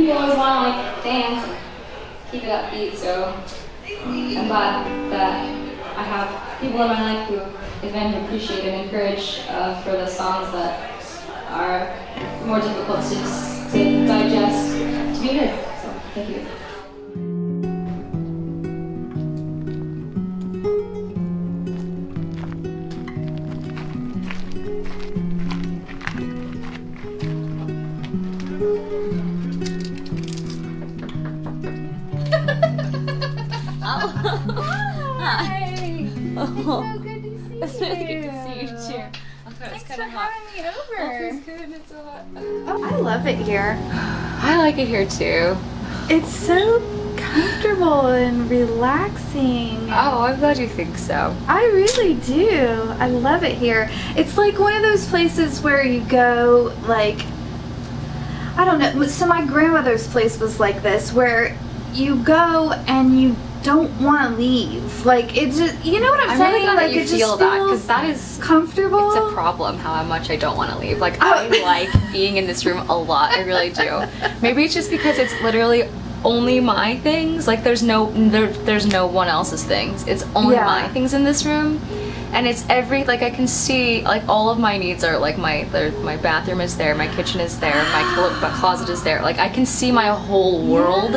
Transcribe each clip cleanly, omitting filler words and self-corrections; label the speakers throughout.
Speaker 1: people always want to like dance and keep it upbeat, so I'm glad that I have people in my life who again appreciate and encourage for the songs that are more difficult to digest, to be heard. So thank you.
Speaker 2: Hi.
Speaker 1: Oh.
Speaker 2: So good to see you.
Speaker 1: It's really good to see you too.
Speaker 2: Thanks for having me over.
Speaker 1: It's good. It's so hot.
Speaker 2: Oh, I love it here.
Speaker 1: I like it here too.
Speaker 2: It's so comfortable and relaxing.
Speaker 1: Oh, I'm glad you think so.
Speaker 2: I really do. I love it here. It's like one of those places where you go, like, I don't know. So my grandmother's place was like this, where you go and you don't want to leave. Like, it just, you know what I'm saying?
Speaker 1: Really glad
Speaker 2: like,
Speaker 1: that you
Speaker 2: it
Speaker 1: feel
Speaker 2: just
Speaker 1: that,
Speaker 2: feels
Speaker 1: because that is
Speaker 2: comfortable.
Speaker 1: It's a problem how much I don't want to leave. Like, I like being in this room a lot. I really do. Maybe it's just because it's literally only my things. Like, there's no one else's things. It's only my things in this room. And it's like I can see, like, all of my needs are, like, my bathroom is there, my kitchen is there, my closet is there. Like, I can see my whole world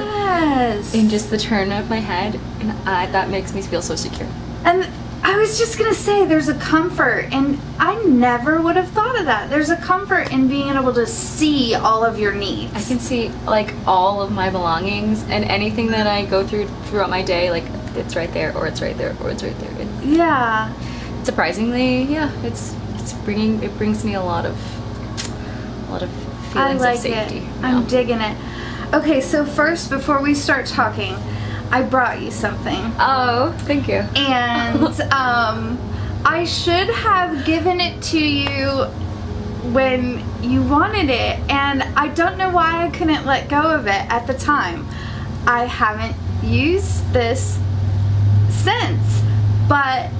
Speaker 1: in just the turn of my head, and that makes me feel so secure.
Speaker 2: And I was just gonna say, there's a comfort, and I never would have thought of that. There's a comfort in being able to see all of your needs.
Speaker 1: I can see, like, all of my belongings, and anything that I go throughout my day, like, it's right there, or it's right there, or it's right there.
Speaker 2: Yeah.
Speaker 1: Surprisingly, yeah, it brings me a lot of feelings of safety.
Speaker 2: I'm digging it. Okay, so first, before we start talking, I brought you something.
Speaker 1: Oh, thank you.
Speaker 2: And I should have given it to you when you wanted it, and I don't know why I couldn't let go of it at the time. I haven't used this since, but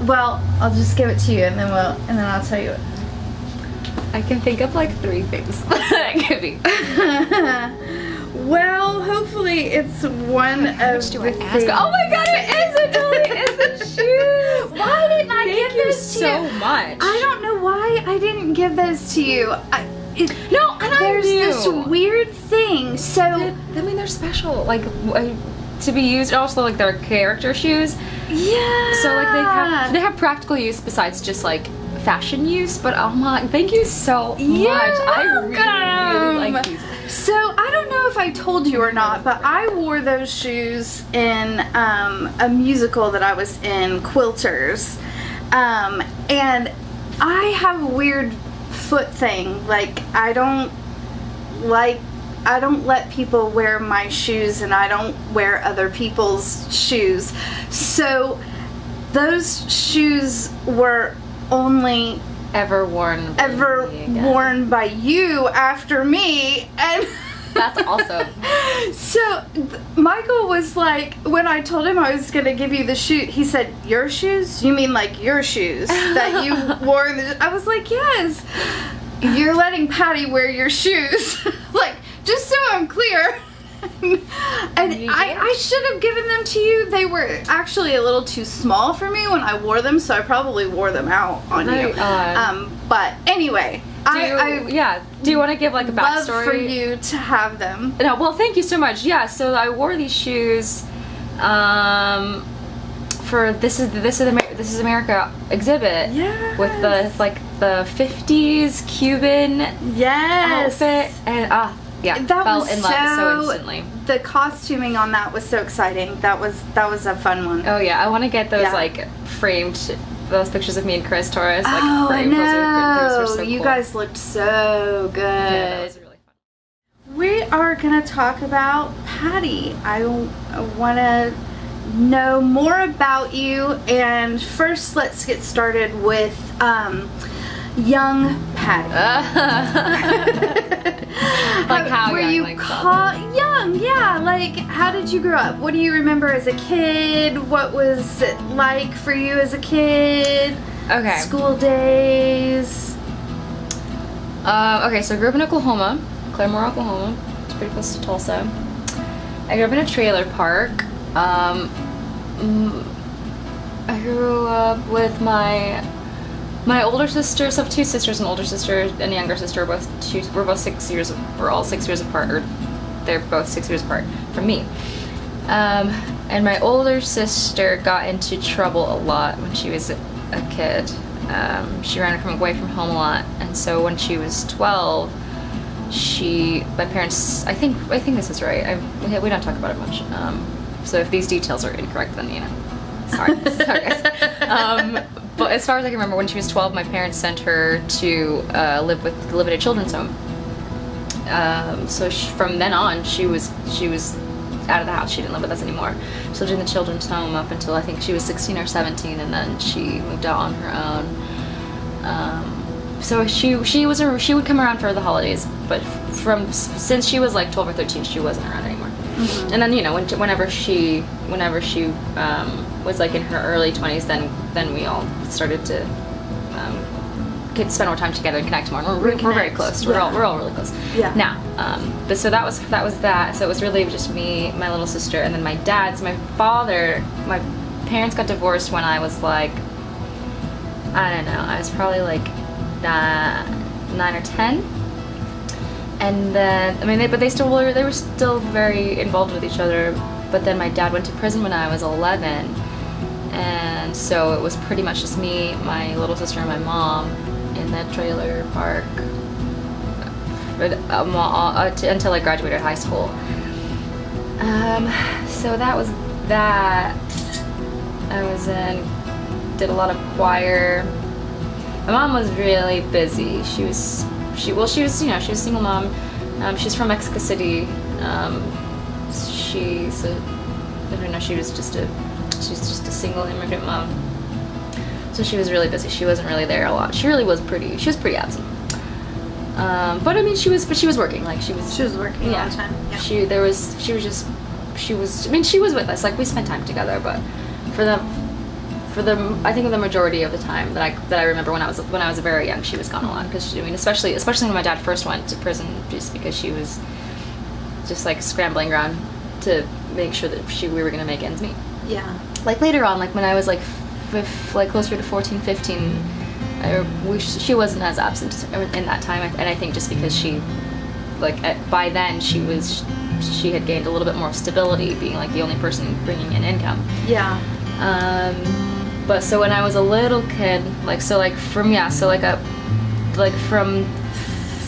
Speaker 2: well, I'll just give it to you, and then I'll tell you it.
Speaker 1: I can think of like 3 things that it could be.
Speaker 2: Well, hopefully it's one of the things.
Speaker 1: Oh my god, it is! It totally is the shoes!
Speaker 2: Why didn't I give
Speaker 1: Thank you
Speaker 2: this to you?
Speaker 1: so much.
Speaker 2: I don't know why I didn't give those to you.
Speaker 1: There's
Speaker 2: this weird thing. So
Speaker 1: I mean, they're special. Like, to be used, also like they're character shoes.
Speaker 2: Yeah.
Speaker 1: So like they have practical use besides just like fashion use. But oh my, thank you so much. I really like these.
Speaker 2: So I don't know if I told you or not, but I wore those shoes in a musical that I was in, Quilters, and I have a weird foot thing. Like, I don't let people wear my shoes, and I don't wear other people's shoes. So those shoes were only
Speaker 1: ever worn
Speaker 2: by you after me, and
Speaker 1: that's awesome.
Speaker 2: So Michael was like, when I told him I was gonna give you the shoe, he said, "Your shoes? You mean like your shoes that you wore in the?" I was like, "Yes, you're letting Patty wear your shoes." Like, just so I'm clear. And I should have given them to you. They were actually a little too small for me when I wore them, so I probably wore them out on you. But anyway,
Speaker 1: do you want to give like a backstory?
Speaker 2: Love for you to have them.
Speaker 1: No, well, thank you so much. Yeah, so I wore these shoes for This is America exhibit.
Speaker 2: Yes.
Speaker 1: With the 50s Cuban outfit, and fell in love so instantly.
Speaker 2: The costuming on that was so exciting. That was a fun one.
Speaker 1: Oh yeah, I want to get those like framed, those pictures of me and Chris Torres. Like,
Speaker 2: oh,
Speaker 1: framed.
Speaker 2: I know.
Speaker 1: Those are so
Speaker 2: you
Speaker 1: cool.
Speaker 2: guys looked so good.
Speaker 1: Yeah, that was really fun.
Speaker 2: We are gonna talk about Patty. I want to know more about you, and first let's get started with young Patty.
Speaker 1: Like how
Speaker 2: were
Speaker 1: young?
Speaker 2: you
Speaker 1: like
Speaker 2: young? Yeah. Like, how did you grow up? What do you remember as a kid? What was it like for you as a kid?
Speaker 1: Okay.
Speaker 2: School days.
Speaker 1: Okay, so I grew up in Oklahoma, Claremore, Oklahoma. pretty close to Tulsa. I grew up in a trailer park. I grew up with my older sister. So I have two sisters, an older sister and a younger sister. We're both 6 years. We're all 6 years apart. Or they're both 6 years apart from me. And my older sister got into trouble a lot when she was a kid. She ran away from home a lot, and so when she was 12, my parents, I think this is right. We don't talk about it much. So if these details are incorrect, then sorry guys. But as far as I can remember, when she was 12, my parents sent her to live at a children's home. So from then on, she was out of the house. She didn't live with us anymore. She lived in the children's home up until I think she was 16 or 17, and then she moved out on her own. So she would come around for the holidays, but since she was like 12 or 13, she wasn't around anymore. Mm-hmm. And then whenever she was like in her early 20s, then we all started to spend more time together and connect more. And we're very close. Yeah. We're all really close. Yeah. Now, but so that was that. So it was really just me, my little sister, and then my dad's. My parents got divorced when I was like, I don't know. I was probably like 9 or 10. And then they were still very involved with each other. But then my dad went to prison when I was 11, and so it was pretty much just me, my little sister, and my mom in that trailer park until I graduated high school. So that was that. I did a lot of choir. My mom was really busy. She was a single mom. She's from Mexico City. She's just a single immigrant mom. So she was really busy. She wasn't really there a lot. She was pretty absent. But I mean, she was working. Like she was working all the time. Yeah. She was with us. Like we spent time together, but I think the majority of the time that I remember when I was very young, she was gone a lot because especially when my dad first went to prison, just because she was just like scrambling around to make sure that we were gonna make ends meet. Yeah. Like later on, like when I was like closer to 14, 15, she wasn't as absent in that time, and I think just because she, by then she had gained a little bit more stability, being like the only person bringing in income. Yeah. But so when I was a little kid, from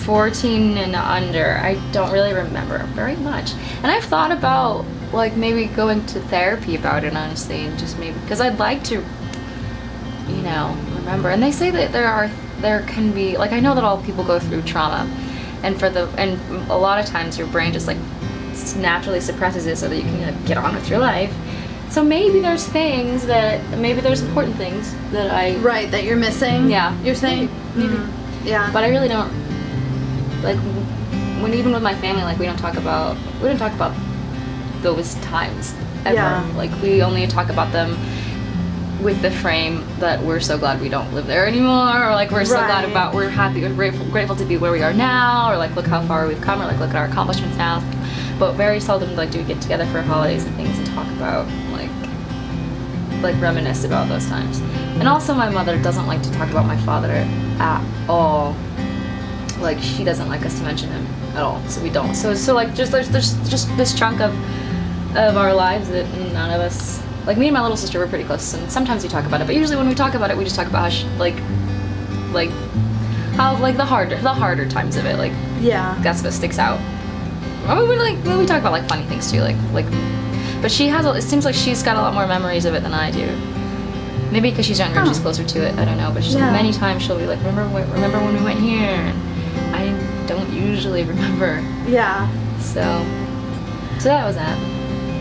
Speaker 1: 14 and under, I don't really remember very much, and I've thought about like maybe going to therapy about it, honestly, and just maybe because I'd like to remember. And they say that there can be, like, I know that all people go through trauma, and a lot of times your brain just like naturally suppresses it so that you can get on with your life. So maybe there's important things that you're missing. Yeah, you're saying maybe. Mm-hmm. Yeah, but I really don't even with my family, like we don't talk about those times ever. Yeah. Like we only talk about them with the frame that we're so glad we don't live there anymore, or like we're so glad we're happy, we're grateful to be where we are now, or like look how far we've come, or like look at our accomplishments now. But very seldom do we get together for holidays and things and talk about like reminisce about those times. And also my mother doesn't like to talk about my father at all. Like she doesn't like us to mention him at all, so we don't. So like there's just this chunk of our lives that none of us, like me and my little sister, were pretty close, and sometimes we talk about it, but usually when we talk about it, we just talk about how the harder times of it, that's what sticks out. I mean, we talk about like funny things too, but it seems like she's got a lot more memories of it than I do. Maybe because she's younger and she's closer to it, I don't know, but many times she'll be like, remember when we went here? And I don't usually remember. Yeah. So that was that.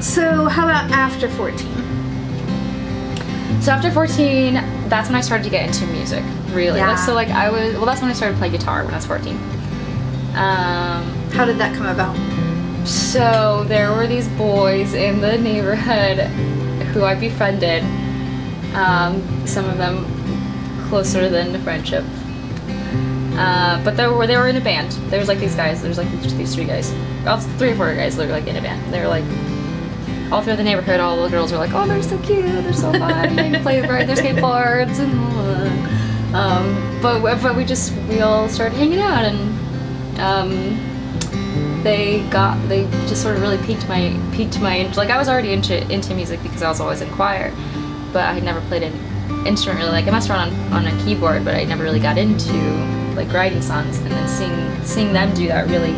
Speaker 1: So how about after 14? So after 14, that's when I started to get into music, really. Yeah. That's when I started playing guitar, when I was 14. How did that come about? So there were these boys in the neighborhood who I befriended, some of them closer than friendship. But they were in a band. There was like these guys. There was like these three guys. Well, 3 or 4 guys. They were like in a band. They were like all through the neighborhood. All the girls were like, "Oh, they're so cute. They're so fun. They can ride their skateboards." And but we all started hanging out, and they just sort of really piqued my like I was already into music because I was always in choir, but I had never played an instrument really. Like I messed around on a keyboard, but I never really got into like writing songs, and then seeing them do that really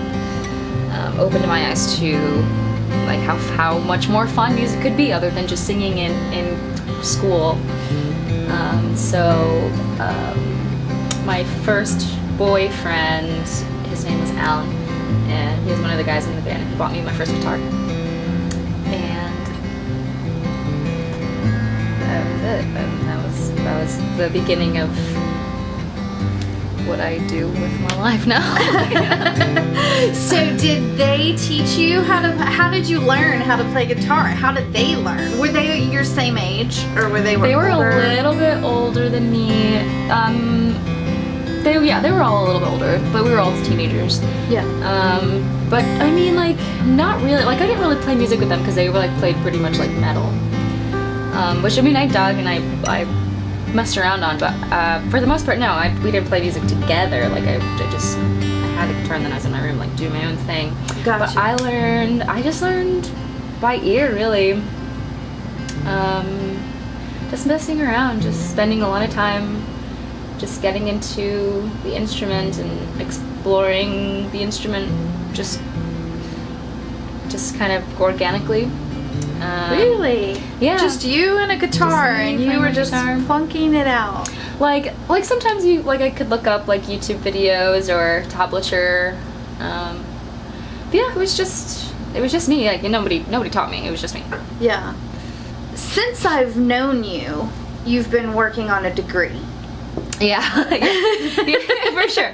Speaker 1: opened my eyes to like how much more fun music could be other than just singing in school. My first boyfriend, his name was Alan, and he was one of the guys in the band, and he bought me my first guitar. And that was it. And that was the beginning of what I do with my life now.
Speaker 2: So did they teach you how did you learn how to play guitar? How did they learn? Were they your same age, or were they
Speaker 1: were
Speaker 2: older?
Speaker 1: A little bit older than me. They were all a little bit older, but we were all teenagers.
Speaker 2: Yeah.
Speaker 1: But I mean, like, not really. Like, I didn't really play music with them because they were like played pretty much like metal, which I mean I dug and I messed around on. But for the most part, no, we didn't play music together. Like I had a guitar and then I was in my room like doing my own thing.
Speaker 2: Gotcha.
Speaker 1: But I just learned by ear really. Just messing around, just spending a lot of time just getting into the instrument and exploring the instrument just kind of organically.
Speaker 2: Really?
Speaker 1: Yeah.
Speaker 2: Just you and a guitar,
Speaker 1: Just me
Speaker 2: and you
Speaker 1: playing
Speaker 2: were
Speaker 1: my
Speaker 2: just
Speaker 1: guitar.
Speaker 2: plunking it out.
Speaker 1: Like sometimes I could look up like YouTube videos or tablature. But yeah, it was just me. Like nobody taught me. It was just me.
Speaker 2: Yeah. Since I've known you, you've been working on a degree.
Speaker 1: Yeah. Yeah, for sure.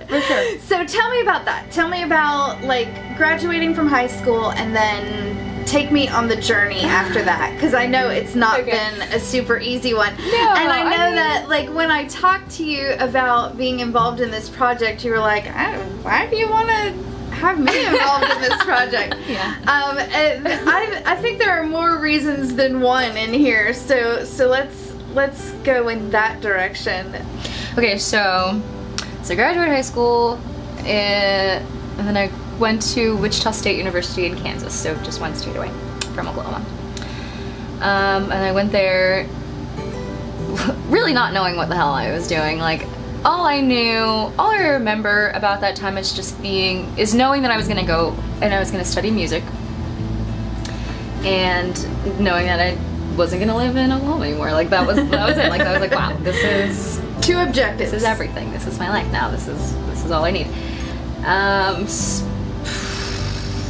Speaker 1: For sure.
Speaker 2: So tell me about that. Tell me about like graduating from high school and then take me on the journey after that, because I know it's not been a super easy one.
Speaker 1: No,
Speaker 2: and I know that like when I talked to you about being involved in this project, you were like, why do you want to have me involved in this project?
Speaker 1: Yeah.
Speaker 2: And I think there are more reasons than one in here. So let's go in that direction.
Speaker 1: Okay, so I graduated high school, and then I went to Wichita State University in Kansas, so just one state away from Oklahoma. And I went there really not knowing what the hell I was doing. Like, all I remember about that time is knowing that I was gonna go and I was gonna study music, and knowing that I wasn't gonna live in Oklahoma anymore. Like that was it. Like I was like, wow, this is
Speaker 2: Two objectives.
Speaker 1: This is everything. This is my life now. This is all I need.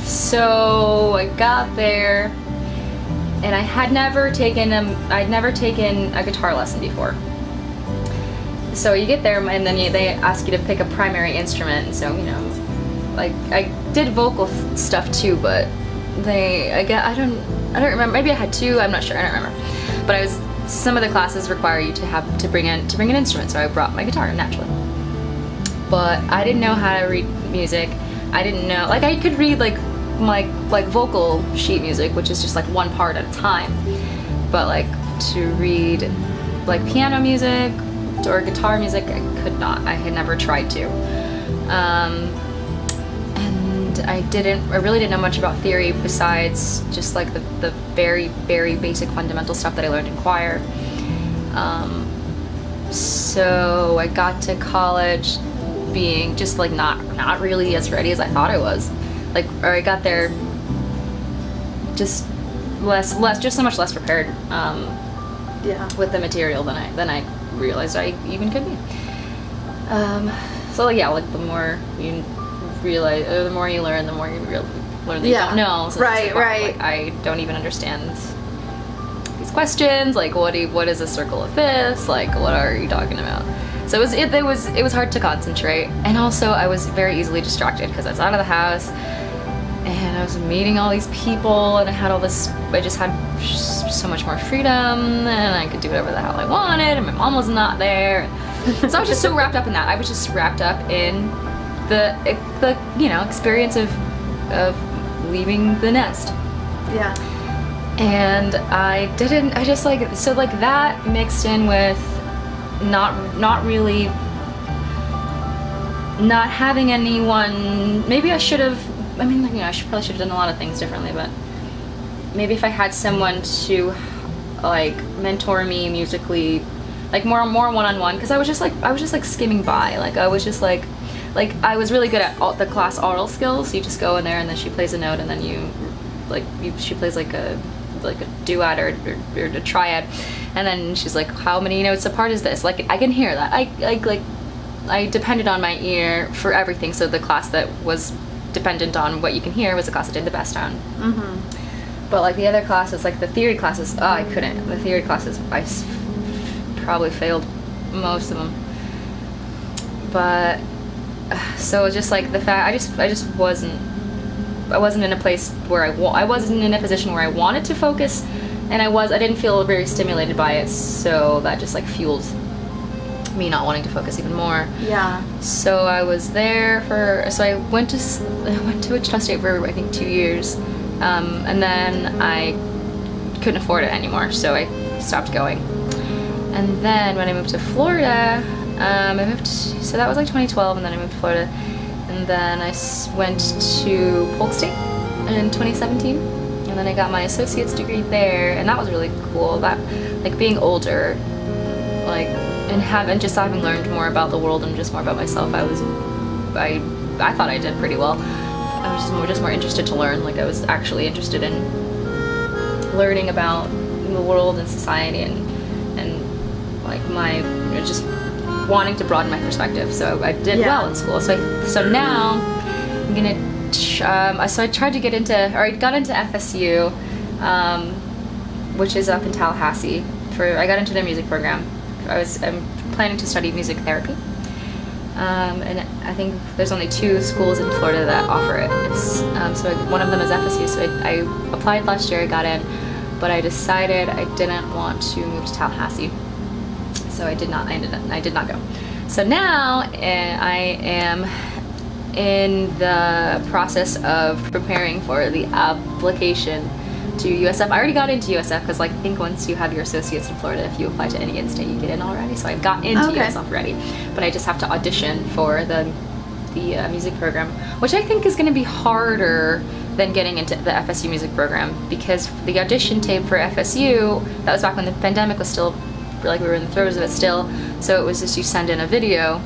Speaker 1: So I got there, and I'd never taken a guitar lesson before. So you get there, and then they ask you to pick a primary instrument. And so like I did vocal stuff too, but I don't remember. Maybe I had 2. I'm not sure. I don't remember. But some of the classes require you to bring an instrument. So I brought my guitar naturally. But I didn't know how to read music. I didn't know, like I could read like vocal sheet music, which is just like one part at a time. But like to read like piano music or guitar music, I could not. I had never tried to. And I really didn't know much about theory besides just like the very, very basic fundamental stuff that I learned in choir. So I got to college being just like not really as ready as I thought I was. Or I got there just so much less prepared with the material than I realized I even could be. So yeah, like the more you realize, or the more you learn, the more you learn that you don't know. So
Speaker 2: right,
Speaker 1: it's like, wow,
Speaker 2: right.
Speaker 1: Like, I don't even understand these questions. Like, what is a circle of fifths? Like, what are you talking about? So it was hard to concentrate, and also I was very easily distracted because I was out of the house, and I was meeting all these people, and I just had so much more freedom, and I could do whatever the hell I wanted, and my mom was not there. So I was just so wrapped up in that. I was just wrapped up in the experience of leaving the nest.
Speaker 2: Yeah.
Speaker 1: And I just like, so like that mixed in with not really not having anyone. Maybe I should have, I probably should have done a lot of things differently, but maybe if I had someone to like mentor me musically, like more one-on-one, because I was just like skimming by. Like I was just like I was really good at the class oral skills. You just go in there and then she plays a note and then she plays like a duet or a triad, and then she's like, how many notes apart is this? Like I can hear that. I depended on my ear for everything. So the class that was dependent on what you can hear was the class I did the best on. Mm-hmm. But like the other classes, like the theory classes, I couldn't. The theory classes, I probably failed most of them. But so just like the fact, I wasn't in a place where I wasn't in a position where I wanted to focus, and I didn't feel very stimulated by it, so that just like fueled me not wanting to focus even more.
Speaker 2: Yeah.
Speaker 1: So I was there so I went to Wichita State for I think 2 years, and then I couldn't afford it anymore, so I stopped going. And then when I moved to Florida, so that was like 2012, and then I moved to Florida. And then I went to Polk State in 2017, and then I got my associate's degree there, and that was really cool. That, like, being older, like, and having learned more about the world and just more about myself, I thought I did pretty well. I was just more interested to learn. Like, I was actually interested in learning about the world and society and like just wanting to broaden my perspective. So I did well in school. So now I'm gonna. So I tried to I got into FSU, which is up in Tallahassee. I got into their music program. I'm planning to study music therapy, and I think there's only 2 schools in Florida that offer it. So one of them is FSU. So I applied last year. I got in, but I decided I didn't want to move to Tallahassee. So I did not go. So now I am in the process of preparing for the application to USF. I already got into USF because, like, I think once you have your associates in Florida, if you apply to any in-state, you get in already. So I got into USF already, but I just have to audition for the music program, which I think is going to be harder than getting into the FSU music program, because the audition tape for FSU, that was back when the pandemic was still, like, we were in the throes of it still, so it was just you send in a video,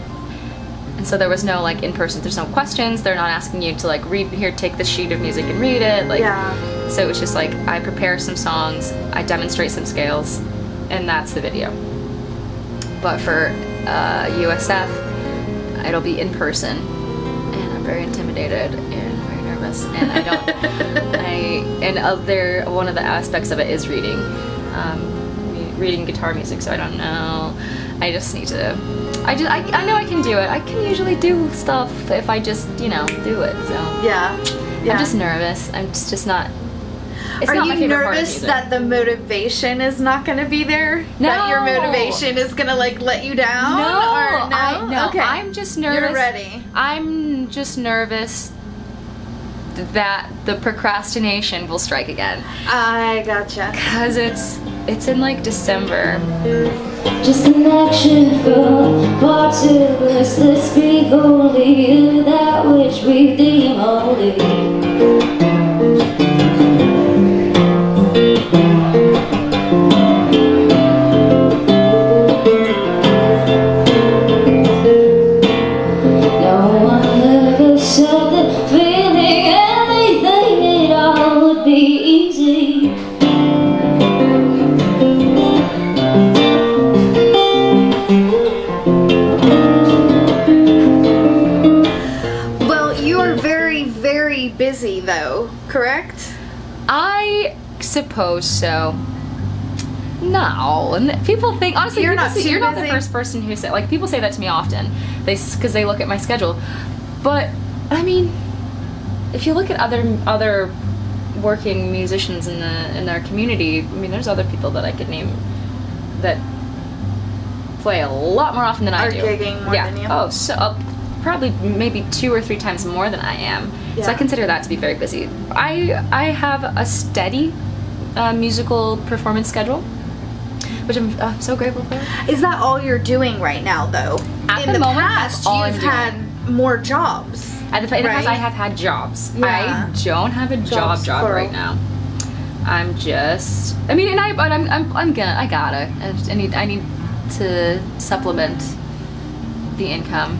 Speaker 1: and so there was no, like, in person, there's no questions, they're not asking you to, like, read, here, take this sheet of music and read it, like, so it's just, like, I prepare some songs, I demonstrate some scales, and that's the video. But for USF, it'll be in person, and I'm very intimidated, and very nervous, and I don't, one of the aspects of it is reading guitar music, so I don't know. I just need to. I know I can do it. I can usually do stuff if I just do it. So
Speaker 2: yeah.
Speaker 1: I'm just nervous. I'm just not. It's
Speaker 2: Are
Speaker 1: not my
Speaker 2: you
Speaker 1: favorite part of
Speaker 2: nervous
Speaker 1: music.
Speaker 2: that the motivation is not going to be there?
Speaker 1: No.
Speaker 2: That your motivation is going to, like, let you down?
Speaker 1: No.
Speaker 2: No. Okay.
Speaker 1: I'm just nervous.
Speaker 2: You're ready.
Speaker 1: I'm just nervous that the procrastination will strike again.
Speaker 2: I gotcha.
Speaker 1: Because it's in, like, December.
Speaker 3: Just an action from part 2. Let's speak only you, that which we deem holy. No one ever said that feeling anything at all would be easy.
Speaker 2: Well, you are very, very busy, though, correct?
Speaker 1: I suppose so. No, and people think, honestly,
Speaker 2: You're
Speaker 1: people
Speaker 2: not
Speaker 1: say,
Speaker 2: too
Speaker 1: you're not the
Speaker 2: busy.
Speaker 1: first person who say, like, people say that to me often. Because they look at my schedule. But I mean, if you look at other working musicians in our community, I mean, there's other people that I could name that play a lot more often than I
Speaker 2: Are
Speaker 1: do.
Speaker 2: gigging more
Speaker 1: yeah.
Speaker 2: than you?
Speaker 1: Oh, so probably maybe 2 or 3 times more than I am. So I
Speaker 2: Yeah.
Speaker 1: consider that to be very busy. I have a steady musical performance schedule, which I'm so grateful for.
Speaker 2: Is that all you're doing right now, though?
Speaker 1: At
Speaker 2: In
Speaker 1: the moment,
Speaker 2: past,
Speaker 1: that's all
Speaker 2: you've
Speaker 1: I'm doing.
Speaker 2: had more jobs.
Speaker 1: In the past,
Speaker 2: Right?
Speaker 1: I have had jobs.
Speaker 2: Yeah.
Speaker 1: I don't have a
Speaker 2: Jobs,
Speaker 1: job
Speaker 2: plural.
Speaker 1: right now. I'm just. I mean, I gotta. I need to supplement the income.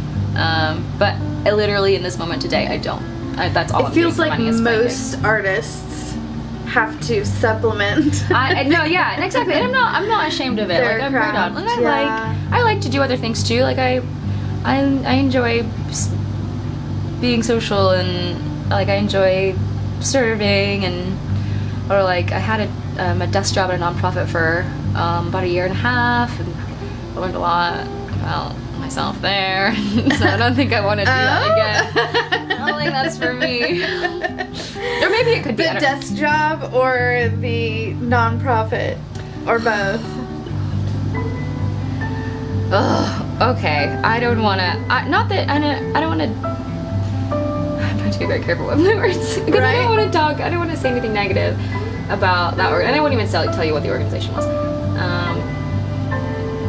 Speaker 1: But literally in this moment today, I don't. That's all.
Speaker 2: It
Speaker 1: I'm
Speaker 2: feels
Speaker 1: doing
Speaker 2: like
Speaker 1: for money is playing gigs.
Speaker 2: most artists have to supplement.
Speaker 1: No, yeah, exactly. And I'm not ashamed of it.
Speaker 2: Their
Speaker 1: Like I'm proud of.
Speaker 2: craft,
Speaker 1: And
Speaker 2: yeah.
Speaker 1: I like to do other things too. Like I enjoy being social, and like I enjoy serving, and or like I had a desk job at a nonprofit for about 1.5 years, and I learned a lot about myself there. So I don't think I want to do that again. I don't think that's for me. Or maybe it could be.
Speaker 2: The
Speaker 1: I don't know.
Speaker 2: desk job or the nonprofit, or both.
Speaker 1: Ugh, okay. I don't want to. Not that I don't want to. I'm trying to be very careful with my words because I
Speaker 2: Right.
Speaker 1: don't want to talk. I don't want to say anything negative about that org, and I wouldn't even tell you what the organization was.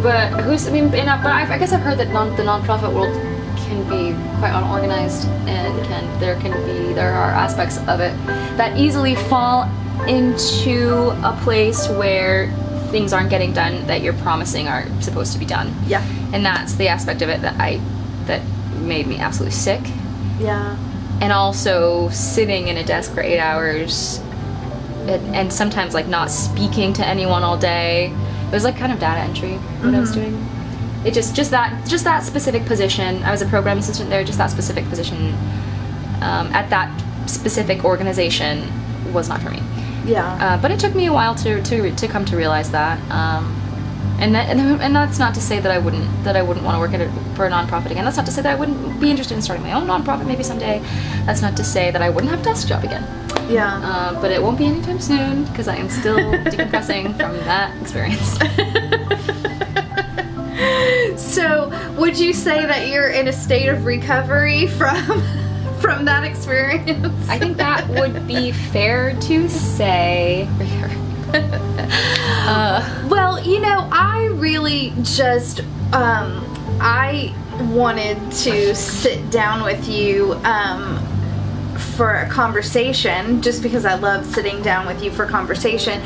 Speaker 1: But who's? I mean, but I guess I've heard that the nonprofit world can be quite unorganized, and there are aspects of it that easily fall into a place where things aren't getting done that you're promising are supposed to be done.
Speaker 2: Yeah.
Speaker 1: And that's the aspect of it that made me absolutely sick.
Speaker 2: Yeah.
Speaker 1: And also sitting in a desk for 8 hours and sometimes like not speaking to anyone all day. It was like kind of data entry what I was doing. It just that specific position. I was a program assistant there. Just that specific position at that specific organization was not for me.
Speaker 2: Yeah.
Speaker 1: But it took me a while to come to realize that. And that's not to say that I wouldn't want to work for a nonprofit again. That's not to say that I wouldn't be interested in starting my own nonprofit maybe someday. That's not to say that I wouldn't have a desk job again.
Speaker 2: Yeah.
Speaker 1: But it won't be anytime soon because I am still decompressing from that experience.
Speaker 2: So, would you say that you're in a state of recovery from that experience?
Speaker 1: I think that would be fair to say.
Speaker 2: Well, I really just I wanted to sit down with you for a conversation, just because I love sitting down with you for conversation.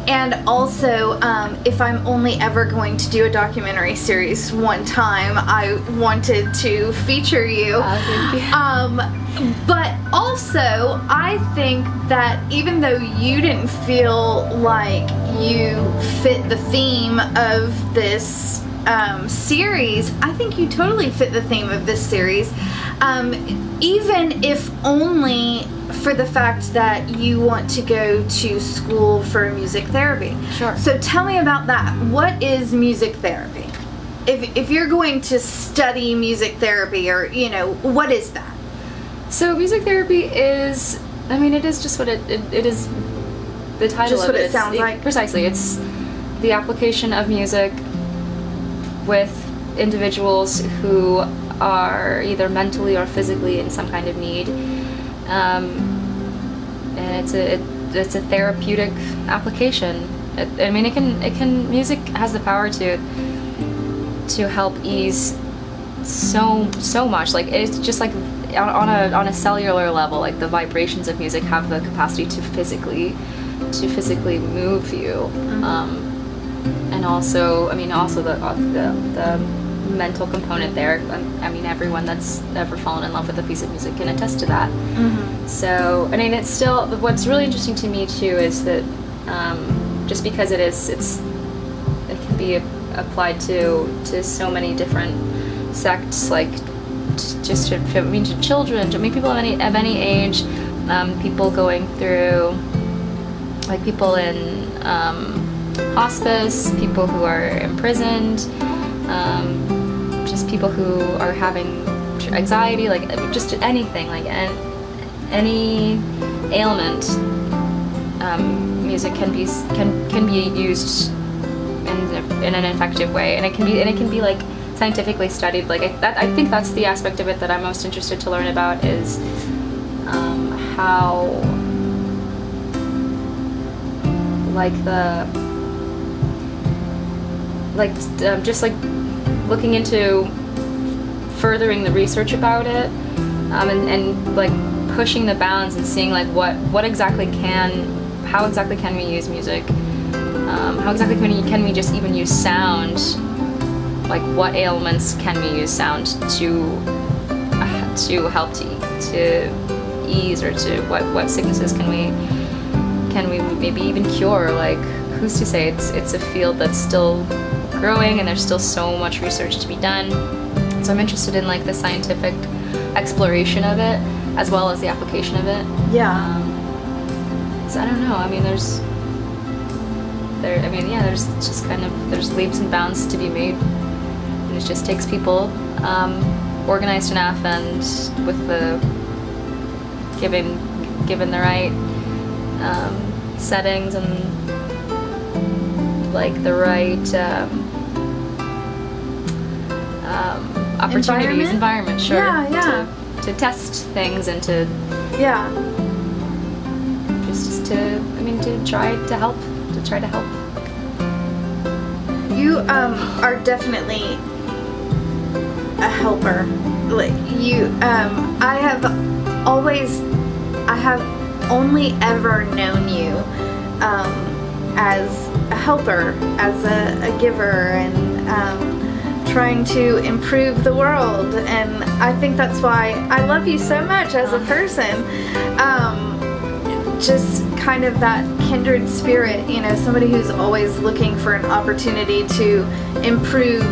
Speaker 2: And also, if I'm only ever going to do a documentary series one time, I wanted to feature you.
Speaker 1: Thank you.
Speaker 2: But also, I think that even though you didn't feel like you fit the theme of this series, I think you totally fit the theme of this series, even if only for the fact that you want to go to school for music therapy.
Speaker 1: Sure.
Speaker 2: So tell me about that. What is music therapy? If you're going to study music therapy, or what is that?
Speaker 1: So music therapy is, it is just what it is. The title
Speaker 2: Just
Speaker 1: of
Speaker 2: what it
Speaker 1: is-
Speaker 2: sounds like?
Speaker 1: Precisely, it's the application of music with individuals who are either mentally or physically in some kind of need, and it's a therapeutic application. Music has the power to help ease so much. Like it's just like on a cellular level, like the vibrations of music have the capacity to physically move you. And also the mental component there. Everyone that's ever fallen in love with a piece of music can attest to that. So, it's still, what's really interesting to me too is that just because it can be applied to so many different sects, like just to children, to people of any age, people going through, like people in hospice, people who are imprisoned, just people who are having anxiety, like just anything, like any ailment. Music can be used in an effective way, and it can be like scientifically studied. Like I think that's the aspect of it that I'm most interested to learn about, is how just like looking into furthering the research about it, and like pushing the bounds and seeing like how exactly can we use music, how exactly can we just even use sound, like what ailments can we use sound to help to ease, or to what sicknesses can we maybe even cure. Like, who's to say? It's a field that's still growing, and there's still so much research to be done. So I'm interested in like the scientific exploration of it, as well as the application of it.
Speaker 2: Yeah.
Speaker 1: So I don't know. I mean, there's there's leaps and bounds to be made, and it just takes people organized enough and with the given the right settings and like the right opportunities, environment, sure.
Speaker 2: Yeah.
Speaker 1: To test things and to try to help.
Speaker 2: You are definitely a helper. Like you, I have only ever known you as a helper, as a giver, and trying to improve the world. And I think that's why I love you so much as a person. Just kind of that kindred spirit, you know, somebody who's always looking for an opportunity to improve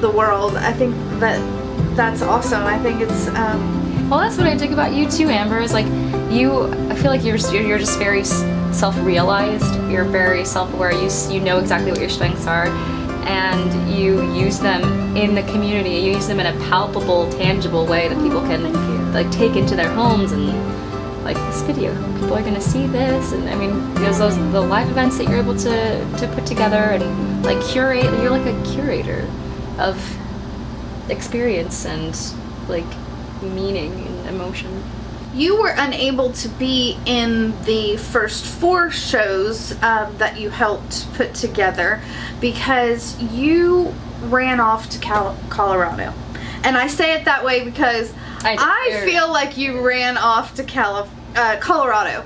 Speaker 2: the world. I think that's awesome. I think it's
Speaker 1: well, that's what I dig about you too, Amber, is like I feel like you're just very self-realized. You're very self-aware. You know exactly what your strengths are, and you use them in the community. You use them in a palpable, tangible way that people can like take into their homes, and like this video, people are gonna see this. And I mean, there's the live events that you're able to put together and like curate. You're like a curator of experience and like meaning and emotion.
Speaker 2: You were unable to be in the first 4 shows that you helped put together because you ran off to Colorado. And I say it that way because I feel like you ran off to Colorado.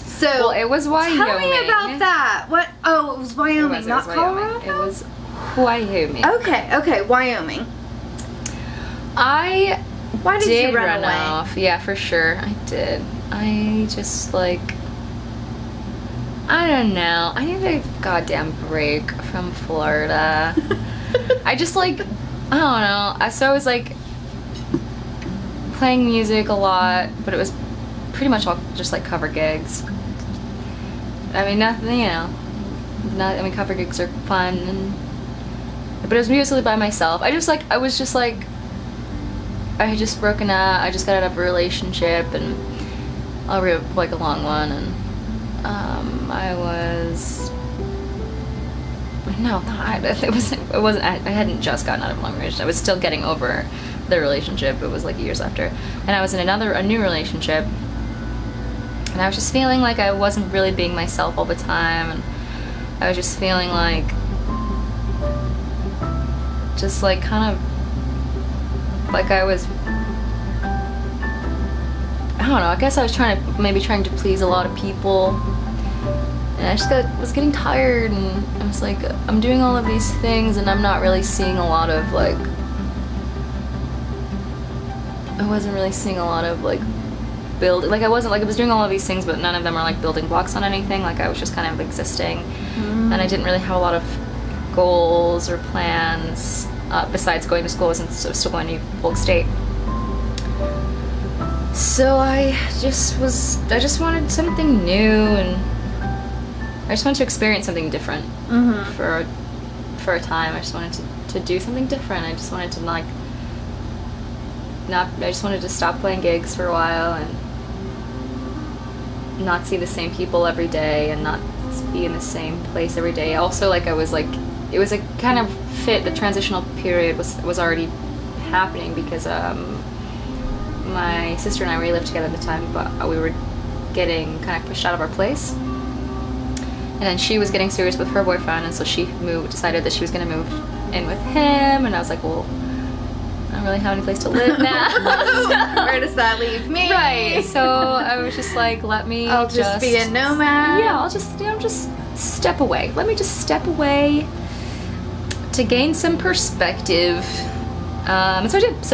Speaker 2: So
Speaker 1: well, it was Wyoming.
Speaker 2: Tell me about that. What? Oh, it was Wyoming, not Colorado?
Speaker 1: It was Wyoming.
Speaker 2: Okay, Wyoming. Why did you run away?
Speaker 1: Off. Yeah, for sure. I did. I just like, I don't know. I need a goddamn break from Florida. I just like, I don't know. So I was like playing music a lot, but it was pretty much all just like cover gigs. I mean, nothing, you know. I mean, cover gigs are fun, but it was mostly by myself. I had just broken up. I just got out of a relationship, and like a long one, and it wasn't. I hadn't just gotten out of a long relationship. I was still getting over the relationship. It was like years after, and I was in a new relationship, and I was just feeling like I wasn't really being myself all the time, and I was just feeling like, just like kind of. Like I was, I don't know, I guess I was trying to please a lot of people, and I just was getting tired, and I was like, I'm doing all of these things and I'm not really seeing a lot of like, I was doing all of these things, but none of them are like building blocks on anything. Like I was just kind of existing, and I didn't really have a lot of goals or plans. Besides going to school, I was still going to Polk State. So I just wanted something new, and I just wanted to experience something different for a time. I just wanted to do something different. I just wanted to I just wanted to stop playing gigs for a while and not see the same people every day and not be in the same place every day. Also, like I was like it was a kind of fit. The transitional period was already happening because my sister and I, we lived together at the time, but we were getting kind of pushed out of our place. And then she was getting serious with her boyfriend, and so she decided that she was going to move in with him. And I was like, well, I don't really have any place to live now.
Speaker 2: Where does that leave me?
Speaker 1: Right. So I was just like,
Speaker 2: I'll just be a nomad.
Speaker 1: Yeah, I'll just, just step away. Let me just step away to gain some perspective. And so I did.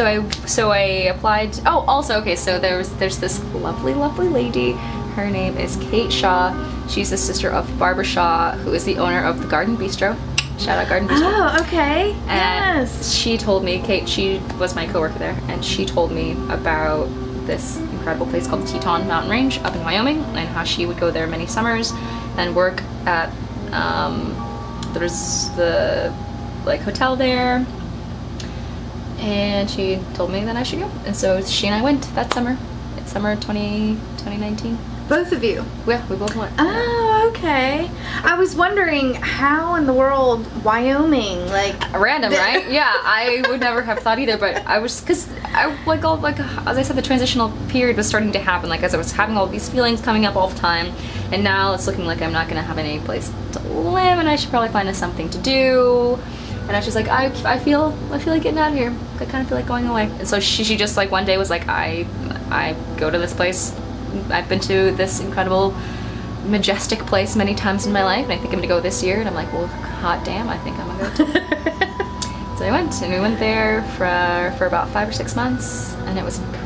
Speaker 1: So I applied. Oh, also, okay. So there's this lovely lady. Her name is Kate Shaw. She's the sister of Barbara Shaw, who is the owner of the Garden Bistro. Shout out Garden Bistro.
Speaker 2: Oh, okay.
Speaker 1: And
Speaker 2: yes.
Speaker 1: she told me, Kate, she was my coworker there, and she told me about this incredible place called Teton Mountain Range up in Wyoming, and how she would go there many summers and work at there's the hotel there. And she told me that I should go, and so she and I went that summer. It's summer 2019.
Speaker 2: Both of you?
Speaker 1: Yeah, we both went.
Speaker 2: Oh, okay. I was wondering how in the world Wyoming,
Speaker 1: random, right? Yeah, I would never have thought either, but I was, because I as I said, the transitional period was starting to happen, as I was having all these feelings coming up all the time, and now it's looking like I'm not going to have any place to live, and I should probably find something to do. And I was just like, I feel like getting out of here. I kind of feel like going away. And so she just one day was like, I go to this place. I've been to this incredible, majestic place many times in my life, and I think I'm gonna go this year. And I'm like, well, hot damn, I think I'm gonna go too. So I went, and we went there for about 5 or 6 months, and it was incredible.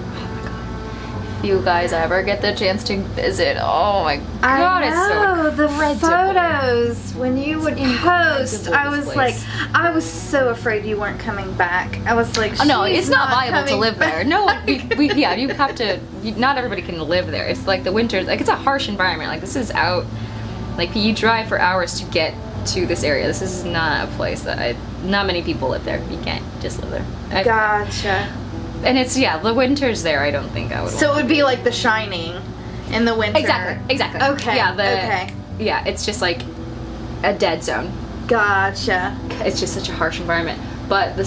Speaker 1: If you guys ever get the chance to visit, oh my god,
Speaker 2: I know,
Speaker 1: it's so
Speaker 2: the photos when you would post, I was
Speaker 1: place.
Speaker 2: I was so afraid you weren't coming back. I was like,
Speaker 1: oh, no, it's
Speaker 2: she's
Speaker 1: not viable to
Speaker 2: coming
Speaker 1: live
Speaker 2: back.
Speaker 1: there. No, yeah, you have to. Not everybody can live there. It's the winter. It's a harsh environment. This is out. You drive for hours to get to this area. This is not a place that not many people live there. You can't just live there.
Speaker 2: Gotcha.
Speaker 1: And it's the winter's there. I don't think I would.
Speaker 2: So it would be like The Shining in the winter.
Speaker 1: Exactly.
Speaker 2: Okay.
Speaker 1: Yeah.
Speaker 2: Okay.
Speaker 1: Yeah. It's just a dead zone.
Speaker 2: Gotcha.
Speaker 1: It's just such a harsh environment. But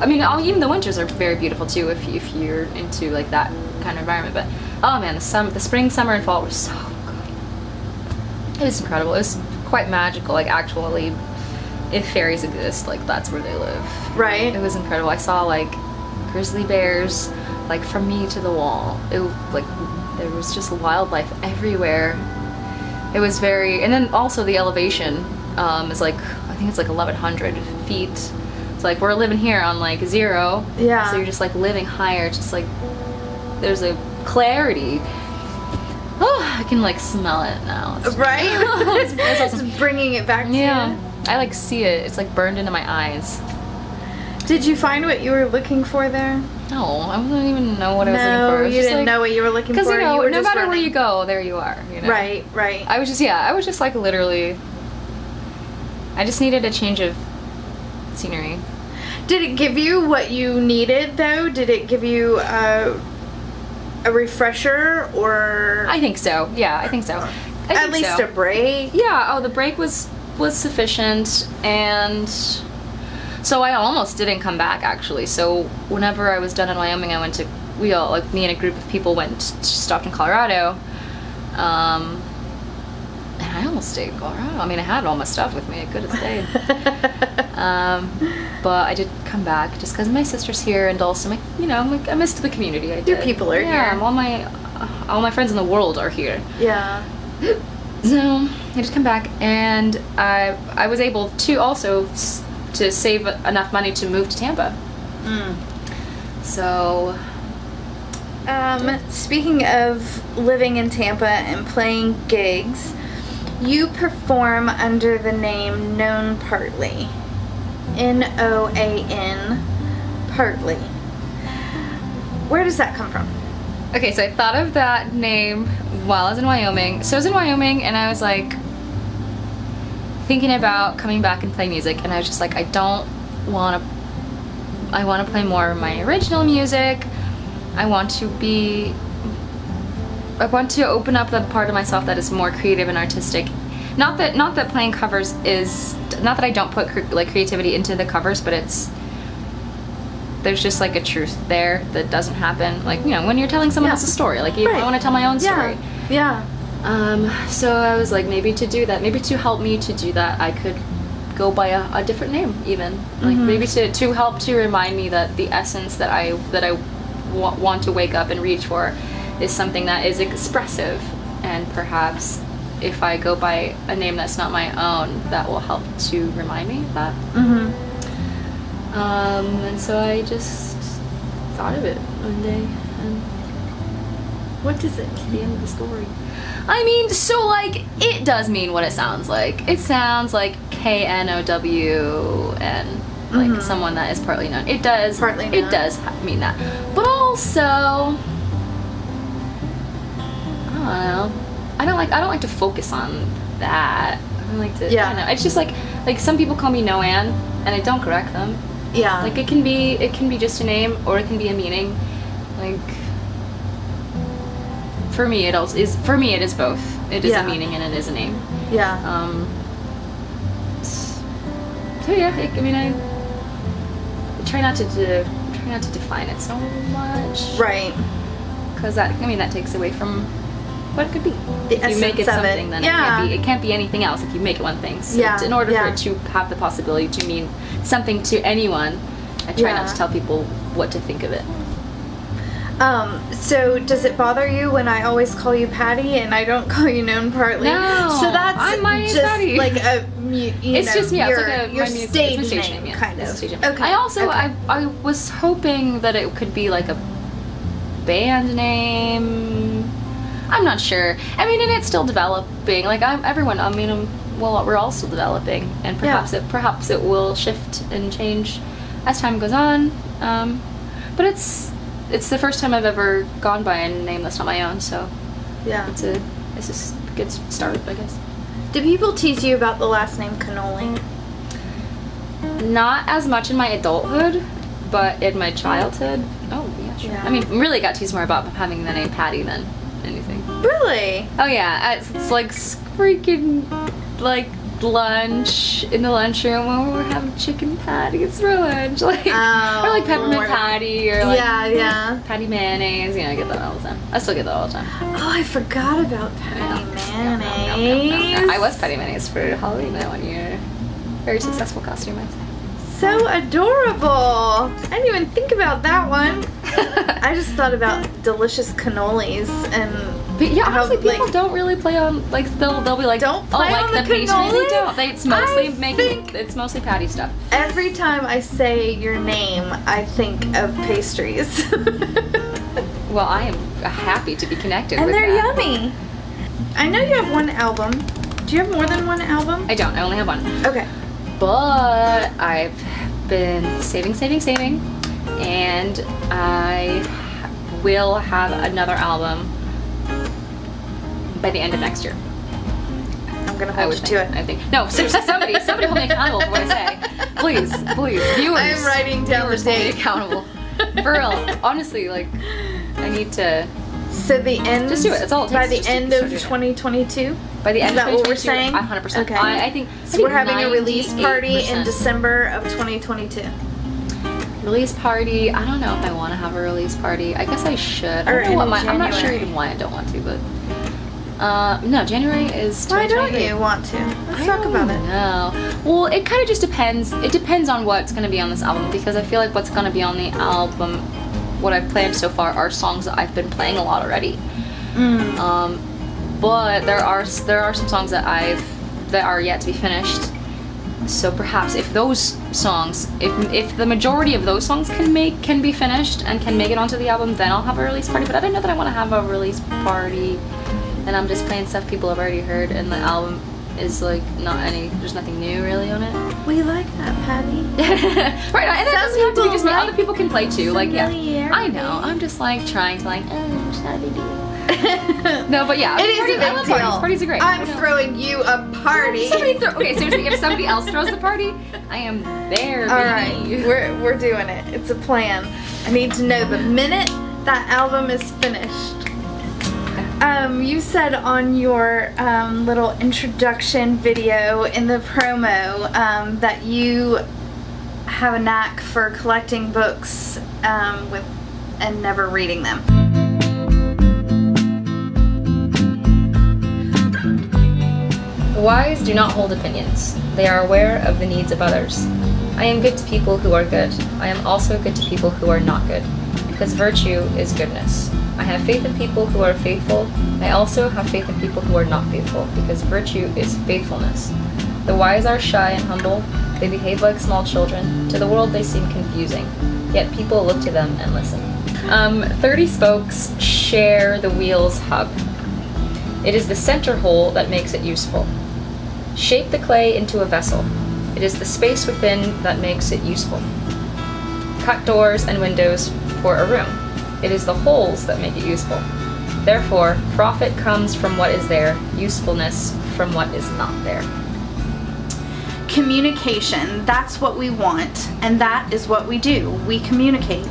Speaker 1: even the winters are very beautiful too if you're into that kind of environment. But oh man, the spring, summer, and fall were so good. It was incredible. It was quite magical. Actually, if fairies exist, that's where they live.
Speaker 2: Right.
Speaker 1: It was incredible. I saw grizzly bears from me to the wall. It there was just wildlife everywhere. It was very, and then also the elevation is I think it's 1,100 feet. It's we're living here on 0.
Speaker 2: Yeah.
Speaker 1: So you're just living higher. Just there's a clarity. Oh, I can smell it now.
Speaker 2: Right.
Speaker 1: It's awesome.
Speaker 2: Just bringing it back to
Speaker 1: Yeah.
Speaker 2: you.
Speaker 1: I see it. It's burned into my eyes.
Speaker 2: Did you find what you were looking for there?
Speaker 1: No, I didn't even know what I was looking for.
Speaker 2: No, you didn't know what you were looking for.
Speaker 1: Because
Speaker 2: you were
Speaker 1: no
Speaker 2: just
Speaker 1: matter where
Speaker 2: running.
Speaker 1: you go, there you are.
Speaker 2: Right.
Speaker 1: I was just literally. I just needed a change of scenery.
Speaker 2: Did it give you what you needed though? Did it give you a refresher or?
Speaker 1: I think so. Yeah, I think so.
Speaker 2: At least a break.
Speaker 1: Yeah. Oh, the break was sufficient, and so I almost didn't come back actually. So whenever I was done in Wyoming, I went to me and a group of people stopped in Colorado, and I almost stayed in Colorado. I had all my stuff with me. I could have stayed, but I did come back just because my sister's here, and also I missed the community.
Speaker 2: Your people are here.
Speaker 1: Yeah, all my friends in the world are here.
Speaker 2: Yeah.
Speaker 1: So I just come back, and I was able to also to save enough money to move to Tampa. So,
Speaker 2: speaking of living in Tampa and playing gigs, you perform under the name Noan Partly. Noan Partly. Where does that come from?
Speaker 1: okay, so I thought of that name while I was in Wyoming. So I was in Wyoming, and I was thinking about coming back and playing music, and I was just I want to play more of my original music. I want to open up the part of myself that is more creative and artistic, not that playing covers is, not that I don't put like creativity into the covers, but there's just like a truth there that doesn't happen. Like, you know, when you're telling someone else's story, like I want to tell my own story.
Speaker 2: Yeah.
Speaker 1: So I was like, maybe to help me to do that, I could go by a different name, even. Like maybe to help to remind me that the essence that I want to wake up and reach for is something that is expressive, and perhaps if I go by a name that's not my own, that will help to remind me of that. And so I just thought of it one day, and
Speaker 2: What does it?
Speaker 1: it's the end of the story. I mean, so like, it does mean what it sounds like. It sounds like KNOWN, like someone that is partly known. It does.
Speaker 2: Partly known.
Speaker 1: It does mean that. But also, I don't know. I don't like to focus on that. I don't like to.
Speaker 2: Yeah.
Speaker 1: I don't know. It's just like some people call me Noan, and I don't correct them.
Speaker 2: Yeah.
Speaker 1: Like it can be just a name, or it can be a meaning. Like for me, it is both. It is a meaning and it is a name.
Speaker 2: Yeah.
Speaker 1: So yeah, I try not to define it so much.
Speaker 2: Right.
Speaker 1: Because that takes away from what it could be.
Speaker 2: The
Speaker 1: If you make it
Speaker 2: essence of it.
Speaker 1: something, then
Speaker 2: Yeah.
Speaker 1: it can't be anything else. If you make it one thing, so in order for it to have the possibility to mean something to anyone, I try not to tell people what to think of it.
Speaker 2: So does it bother you when I always call you Patty and I don't call you Noan Partly?
Speaker 1: No,
Speaker 2: So that's
Speaker 1: my name's
Speaker 2: just
Speaker 1: Patty.
Speaker 2: like
Speaker 1: It's just
Speaker 2: your
Speaker 1: like
Speaker 2: your
Speaker 1: my music,
Speaker 2: stage
Speaker 1: it's my stage
Speaker 2: name,
Speaker 1: name, yeah.
Speaker 2: kind
Speaker 1: It's
Speaker 2: of.
Speaker 1: a stage name.
Speaker 2: Okay.
Speaker 1: I also I was hoping that it could be like a band name. I'm not sure. I mean, and it's still developing. Like we're all still developing, and perhaps it will shift and change as time goes on. But it's the first time I've ever gone by a name that's not my own, so
Speaker 2: Yeah.
Speaker 1: it's just a good start, I guess.
Speaker 2: Do people tease you about the last name Kenoly?
Speaker 1: Not as much in my adulthood, but in my childhood, oh yeah, sure.
Speaker 2: Yeah.
Speaker 1: I mean, really got teased more about having the name Patty than anything.
Speaker 2: Really?
Speaker 1: Oh yeah, it's like freaking like lunch in the lunchroom when we're having chicken patties for lunch, like or like peppermint
Speaker 2: Lord.
Speaker 1: patty or like
Speaker 2: Yeah.
Speaker 1: patty mayonnaise. You know, I get that all the time. I still get that all the time.
Speaker 2: Oh, I forgot about Patty
Speaker 1: Yeah.
Speaker 2: Mayonnaise.
Speaker 1: I was patty mayonnaise for Halloween that one year. Very successful costume, I'd say.
Speaker 2: So adorable. I didn't even think about that one. I just thought about delicious cannolis and.
Speaker 1: But yeah,
Speaker 2: how,
Speaker 1: honestly, people don't really play on, like, they'll be like,
Speaker 2: Don't play
Speaker 1: like
Speaker 2: on
Speaker 1: the
Speaker 2: the
Speaker 1: pastry.
Speaker 2: cannoli?
Speaker 1: They don't. It's mostly
Speaker 2: think-
Speaker 1: it's mostly patty stuff.
Speaker 2: Every time I say your name, I think of pastries.
Speaker 1: Well, I am happy to be connected
Speaker 2: And
Speaker 1: with
Speaker 2: they're
Speaker 1: that.
Speaker 2: yummy. I know you have one album. Do you have more than one album?
Speaker 1: I don't. I only have one.
Speaker 2: Okay.
Speaker 1: But I've been saving, and I will have another album by the end of next year.
Speaker 2: I'm gonna
Speaker 1: I
Speaker 2: hold
Speaker 1: would
Speaker 2: you
Speaker 1: think.
Speaker 2: to it.
Speaker 1: I think. No, seriously, somebody hold me accountable for what I say. Please, viewers.
Speaker 2: I'm writing down the
Speaker 1: viewers, hold me
Speaker 2: date.
Speaker 1: accountable. For real, honestly, like, I need to.
Speaker 2: So the end.
Speaker 1: Just do it. That's all it
Speaker 2: By
Speaker 1: takes.
Speaker 2: the
Speaker 1: Just
Speaker 2: end
Speaker 1: start
Speaker 2: of
Speaker 1: doing it.
Speaker 2: 2022.
Speaker 1: By the end
Speaker 2: Is that
Speaker 1: of
Speaker 2: what we're
Speaker 1: 2022,
Speaker 2: saying?
Speaker 1: 100%.
Speaker 2: Okay.
Speaker 1: I think.
Speaker 2: So we're having a release party in
Speaker 1: 98%.
Speaker 2: December of 2022.
Speaker 1: Release party. I don't know if I want to have a release party. I guess I should.
Speaker 2: Or
Speaker 1: I don't know what
Speaker 2: in
Speaker 1: I'm not sure
Speaker 2: January.
Speaker 1: even why I don't want to, but no, January is.
Speaker 2: Why don't
Speaker 1: 2023.
Speaker 2: you want to? Let's talk about it.
Speaker 1: No. Well, it kind of just depends. It depends on what's going to be on this album, because I feel like what's going to be on the album, what I've planned so far, are songs that I've been playing a lot already. But there are some songs that are yet to be finished. So perhaps if those songs, if the majority of those songs can be finished and can make it onto the album, then I'll have a release party. But I don't know that I want to have a release party and I'm just playing stuff people have already heard, and the album is like there's nothing new really on it.
Speaker 2: We like that, Patty.
Speaker 1: Right, and that doesn't have to be just me.
Speaker 2: people
Speaker 1: Other people can play too. Like, yeah,
Speaker 2: familiarity.
Speaker 1: I know. I'm just like trying to like, it's not a big deal. No, but yeah,
Speaker 2: It is a
Speaker 1: I
Speaker 2: big
Speaker 1: love
Speaker 2: deal.
Speaker 1: parties. Parties are great. I
Speaker 2: I'm
Speaker 1: know.
Speaker 2: throwing you a party.
Speaker 1: Okay, seriously, if somebody else throws the party, I am there.
Speaker 2: All right,
Speaker 1: baby.
Speaker 2: we're doing it. It's a plan. I need to know the minute that album is finished. You said on your little introduction video in the promo that you have a knack for collecting books and never reading them.
Speaker 1: The wise do not hold opinions. They are aware of the needs of others. I am good to people who are good. I am also good to people who are not good, because virtue is goodness. I have faith in people who are faithful. I also have faith in people who are not faithful, because virtue is faithfulness. The wise are shy and humble. They behave like small children. To the world they seem confusing, yet people look to them and listen. 30 spokes share the wheel's hub. It is the center hole that makes it useful. Shape the clay into a vessel. It is the space within that makes it useful. Cut doors and windows for a room. It is the holes that make it useful. Therefore, profit comes from what is there, usefulness from what is not there.
Speaker 2: Communication, that's what we want, and that is what we do. We communicate.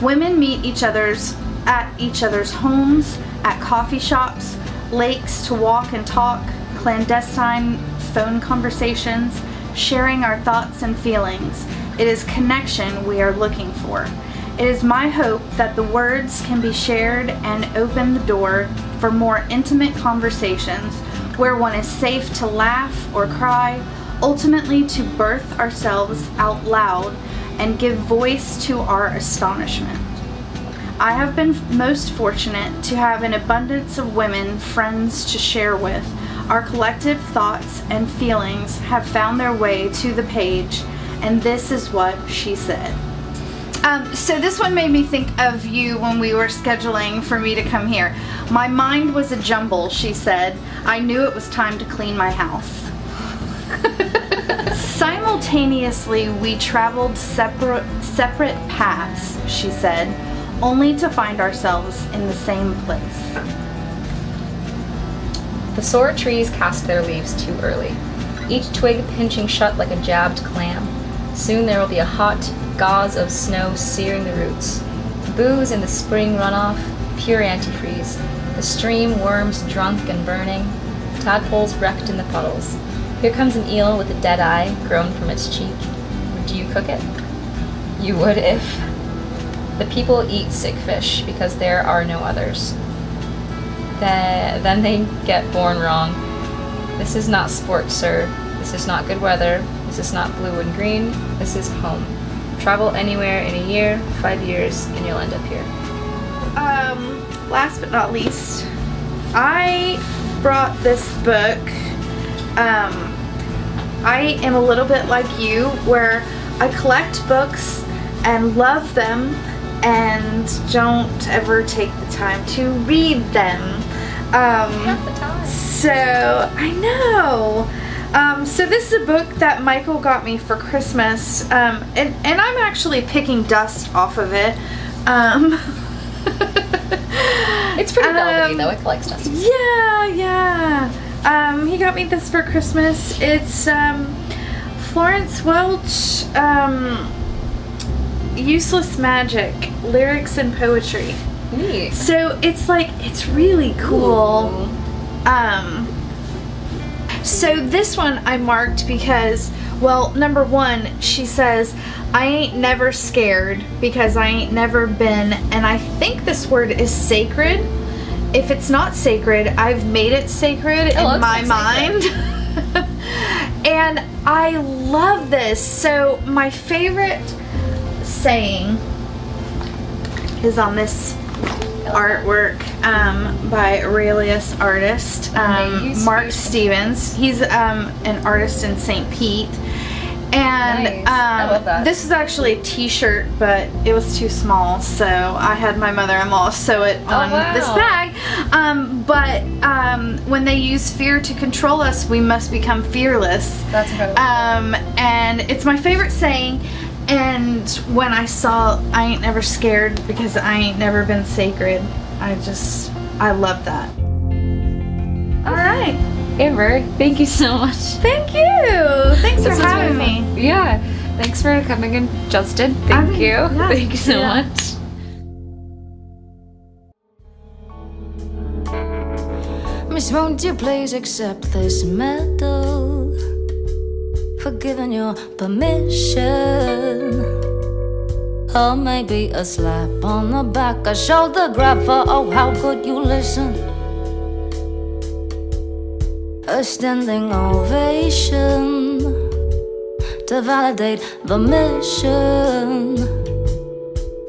Speaker 2: Women meet at each other's homes, at coffee shops, lakes to walk and talk, clandestine phone conversations, sharing our thoughts and feelings. It is connection we are looking for. It is my hope that the words can be shared and open the door for more intimate conversations where one is safe to laugh or cry, ultimately to birth ourselves out loud and give voice to our astonishment. I have been most fortunate to have an abundance of women friends to share with. Our collective thoughts and feelings have found their way to the page, and this is what she said. So this one made me think of you when we were scheduling for me to come here. My mind was a jumble, she said. I knew it was time to clean my house. Simultaneously, we traveled separate paths, she said, only to find ourselves in the same place.
Speaker 1: The sore trees cast their leaves too early, each twig pinching shut like a jabbed clam. Soon there will be a hot gauze of snow searing the roots. Booze in the spring runoff, pure antifreeze. The stream worms drunk and burning. Tadpoles wrecked in the puddles. Here comes an eel with a dead eye grown from its cheek. Would you cook it? You would if. The people eat sick fish because there are no others. Then they get born wrong. This is not sport, sir. This is not good weather. This is not blue and green. This is home. Travel anywhere in a year, 5 years, and you'll end up here.
Speaker 2: Last but not least, I brought this book. I am a little bit like you, where I collect books and love them and don't ever take the time to read them.
Speaker 1: Half the time.
Speaker 2: So, I know. So this is a book that Michael got me for Christmas, and I'm actually picking dust off of it.
Speaker 1: It's pretty velvety though, it collects dust.
Speaker 2: Yeah. He got me this for Christmas. It's Florence Welch, Useless Magic, Lyrics and Poetry.
Speaker 1: Neat.
Speaker 2: So it's really cool.
Speaker 1: Ooh.
Speaker 2: So this one I marked because, well, number one, she says, I ain't never scared because I ain't never been, and I think this word is sacred. If it's not sacred, I've made it sacred in my mind. And I love this. So my favorite saying is on this artwork by Aurelius artist Mark Stevens. He's an artist in St. Pete, and
Speaker 1: Nice. I love that.
Speaker 2: this is actually a t-shirt, but it was too small, so I had my mother-in-law sew it on this bag. But when they use fear to control us, we must become fearless.
Speaker 1: That's incredible.
Speaker 2: And it's my favorite saying. And when I saw I ain't never scared because I ain't never been sacred, I love that. All right.
Speaker 1: Amber, thank you so much.
Speaker 2: Thank you. Thanks for
Speaker 1: This was
Speaker 2: having
Speaker 1: really
Speaker 2: me.
Speaker 1: fun. Yeah. Thanks for coming and Justin. Thank you.
Speaker 2: Yeah.
Speaker 1: Thank you so
Speaker 2: Yeah.
Speaker 1: much.
Speaker 3: Miss, won't you please accept this medal for giving you permission? Or maybe a slap on the back, a shoulder grab for, oh, how could you listen? A standing ovation to validate the mission.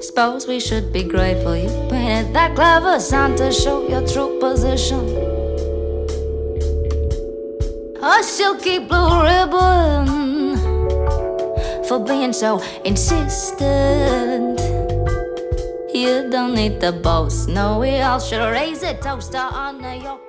Speaker 3: Suppose we should be grateful you painted that clever sign to show your true position. A silky blue ribbon for being so insistent. You don't need to boast, no, we all should raise a toast to honor your